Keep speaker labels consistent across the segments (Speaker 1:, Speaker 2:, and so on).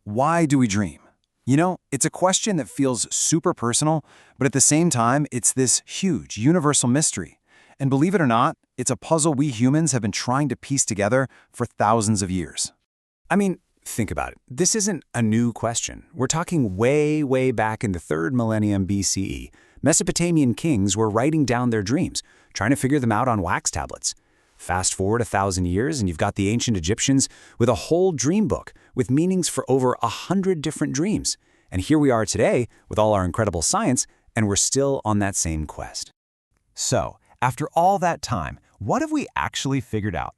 Speaker 1: Why do we dream? You know, it's a question that feels super personal, but at the same time, it's this huge, universal mystery. And believe it or not, it's a puzzle we humans have been trying to piece together for thousands of years. I mean, think about it. This isn't a new question. We're talking way, way back in the 3rd millennium BCE. Mesopotamian kings were writing down their dreams, trying to figure them out on wax tablets. Fast forward 1,000 years and you've got the ancient Egyptians with a whole dream book with meanings for over 100 different dreams. And here we are today with all our incredible science, and we're still on that same quest.
Speaker 2: So, after all that time, what have we actually figured out?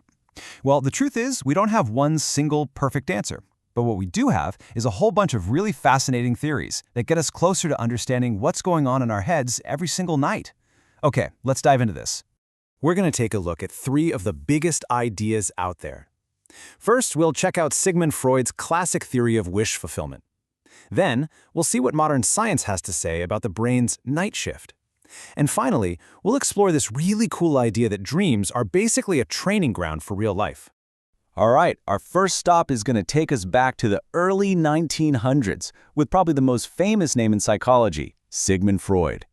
Speaker 2: Well, the truth is, we don't have one single perfect answer. But what we do have is a whole bunch of really fascinating theories that get us closer to understanding what's going on in our heads every single night. Okay, let's dive into this.
Speaker 1: We're going to take a look at 3 of the biggest ideas out there. First, we'll check out Sigmund Freud's classic theory of wish fulfillment. Then, we'll see what modern science has to say about the brain's night shift. And finally, we'll explore this really cool idea that dreams are basically a training ground for real life.
Speaker 2: All right, our first stop is going to take us back to the early 1900s with probably the most famous name in psychology, Sigmund Freud.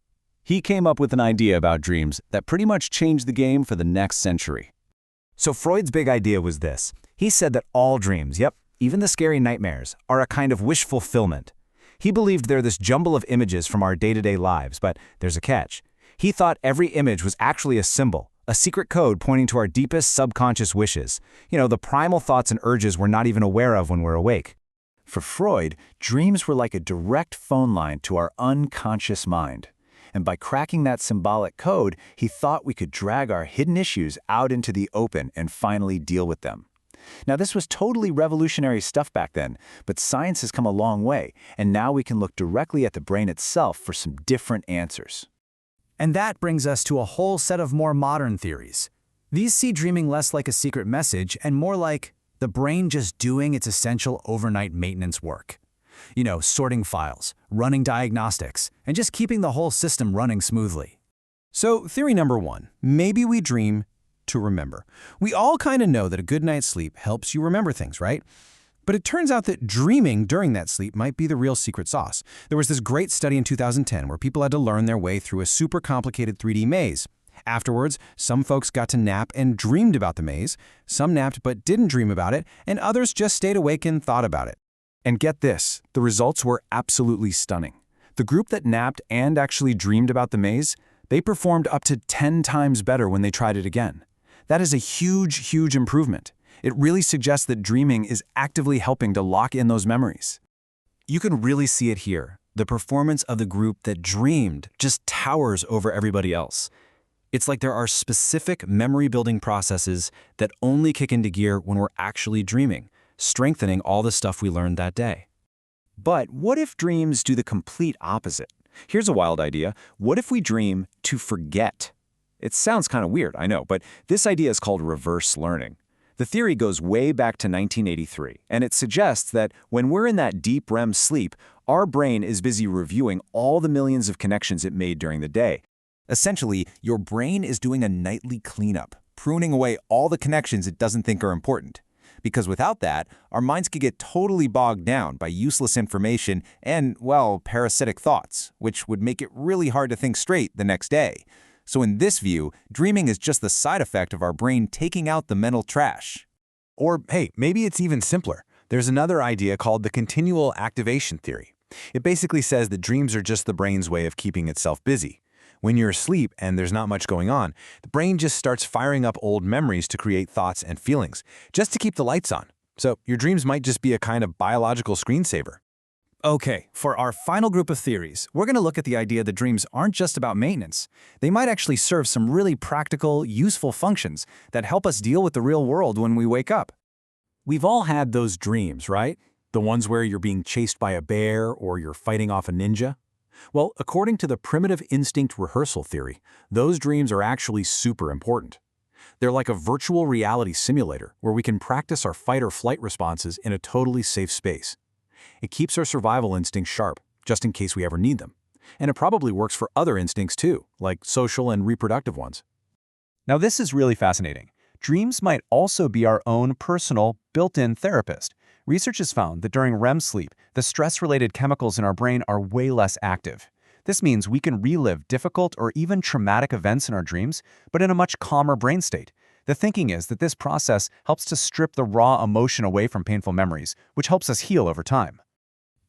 Speaker 2: He came up with an idea about dreams that pretty much changed the game for the next century.
Speaker 1: So Freud's big idea was this. He said that all dreams, yep, even the scary nightmares, are a kind of wish fulfillment. He believed they're this jumble of images from our day-to-day lives, but there's a catch. He thought every image was actually a symbol, a secret code pointing to our deepest subconscious wishes. You know, the primal thoughts and urges we're not even aware of when we're awake. For Freud, dreams were like a direct phone line to our unconscious mind. And by cracking that symbolic code, he thought we could drag our hidden issues out into the open and finally deal with them. Now, this was totally revolutionary stuff back then, but science has come a long way, and now we can look directly at the brain itself for some different answers. And that brings us to a whole set of more modern theories. These see dreaming less like a secret message and more like the brain just doing its essential overnight maintenance work. You know, sorting files, running diagnostics, and just keeping the whole system running smoothly.
Speaker 2: So, theory number 1, maybe we dream to remember. We all kind of know that a good night's sleep helps you remember things, right? But it turns out that dreaming during that sleep might be the real secret sauce. There was this great study in 2010 where people had to learn their way through a super complicated 3D maze. Afterwards, some folks got to nap and dreamed about the maze, some napped but didn't dream about it, and others just stayed awake and thought about it. And get this, the results were absolutely stunning. The group that napped and actually dreamed about the maze, they performed up to 10 times better when they tried it again. That is a huge, huge improvement. It really suggests that dreaming is actively helping to lock in those memories. You can really see it here. The performance of the group that dreamed just towers over everybody else. It's like there are specific memory-building processes that only kick into gear when we're actually dreaming, strengthening all the stuff we learned that day. But what if dreams do the complete opposite? Here's a wild idea. What if we dream to forget? It sounds kind of weird, I know, but this idea is called reverse learning. The theory goes way back to 1983, and it suggests that when we're in that deep REM sleep, our brain is busy reviewing all the millions of connections it made during the day. Essentially, your brain is doing a nightly cleanup, pruning away all the connections it doesn't think are important. Because without that, our minds could get totally bogged down by useless information and, well, parasitic thoughts, which would make it really hard to think straight the next day. So in this view, dreaming is just the side effect of our brain taking out the mental trash. Or, hey, maybe it's even simpler. There's another idea called the continual activation theory. It basically says that dreams are just the brain's way of keeping itself busy. When you're asleep and there's not much going on, the brain just starts firing up old memories to create thoughts and feelings, just to keep the lights on. So your dreams might just be a kind of biological screensaver. Okay, for our final group of theories, we're going to look at the idea that dreams aren't just about maintenance. They might actually serve some really practical, useful functions that help us deal with the real world when we wake up. We've all had those dreams, right? The ones where you're being chased by a bear or you're fighting off a ninja. Well, according to the primitive instinct rehearsal theory, those dreams are actually super important. They're like a virtual reality simulator where we can practice our fight or flight responses in a totally safe space. It keeps our survival instincts sharp, just in case we ever need them. And it probably works for other instincts too, like social and reproductive ones.
Speaker 3: Now this is really fascinating. Dreams might also be our own personal, built-in therapist, Research has found that during REM sleep, the stress-related chemicals in our brain are way less active. This means we can relive difficult or even traumatic events in our dreams, but in a much calmer brain state. The thinking is that this process helps to strip the raw emotion away from painful memories, which helps us heal over time.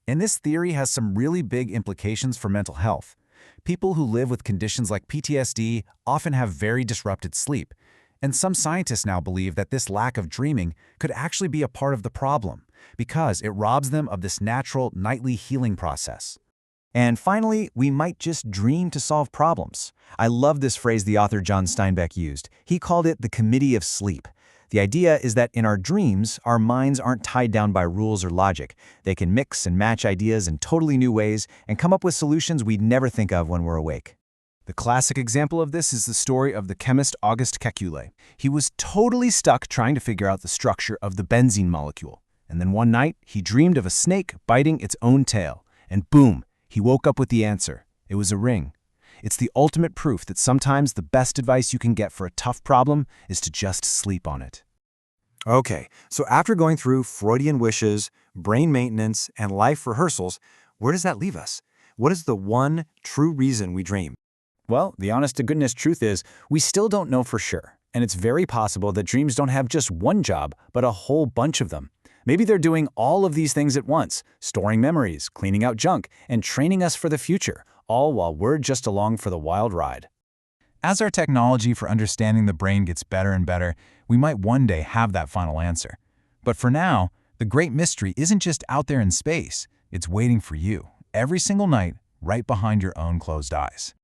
Speaker 1: And this theory has some really big implications for mental health. People who live with conditions like PTSD often have very disrupted sleep, and some scientists now believe that this lack of dreaming could actually be a part of the problem, because it robs them of this natural nightly healing process. And finally, we might just dream to solve problems. I love this phrase the author John Steinbeck used. He called it the committee of sleep. The idea is that in our dreams, our minds aren't tied down by rules or logic. They can mix and match ideas in totally new ways and come up with solutions we'd never think of when we're awake. The classic example of this is the story of the chemist Auguste Kekule. He was totally stuck trying to figure out the structure of the benzene molecule. And then one night, he dreamed of a snake biting its own tail. And boom, he woke up with the answer. It was a ring. It's the ultimate proof that sometimes the best advice you can get for a tough problem is to just sleep on it.
Speaker 4: Okay, so after going through Freudian wishes, brain maintenance, and life rehearsals, where does that leave us? What is the one true reason we dream?
Speaker 1: Well, the honest-to-goodness truth is, we still don't know for sure. And it's very possible that dreams don't have just one job, but a whole bunch of them. Maybe they're doing all of these things at once, storing memories, cleaning out junk, and training us for the future, all while we're just along for the wild ride. As our technology for understanding the brain gets better and better, we might one day have that final answer. But for now, the great mystery isn't just out there in space. It's waiting for you, every single night, right behind your own closed eyes.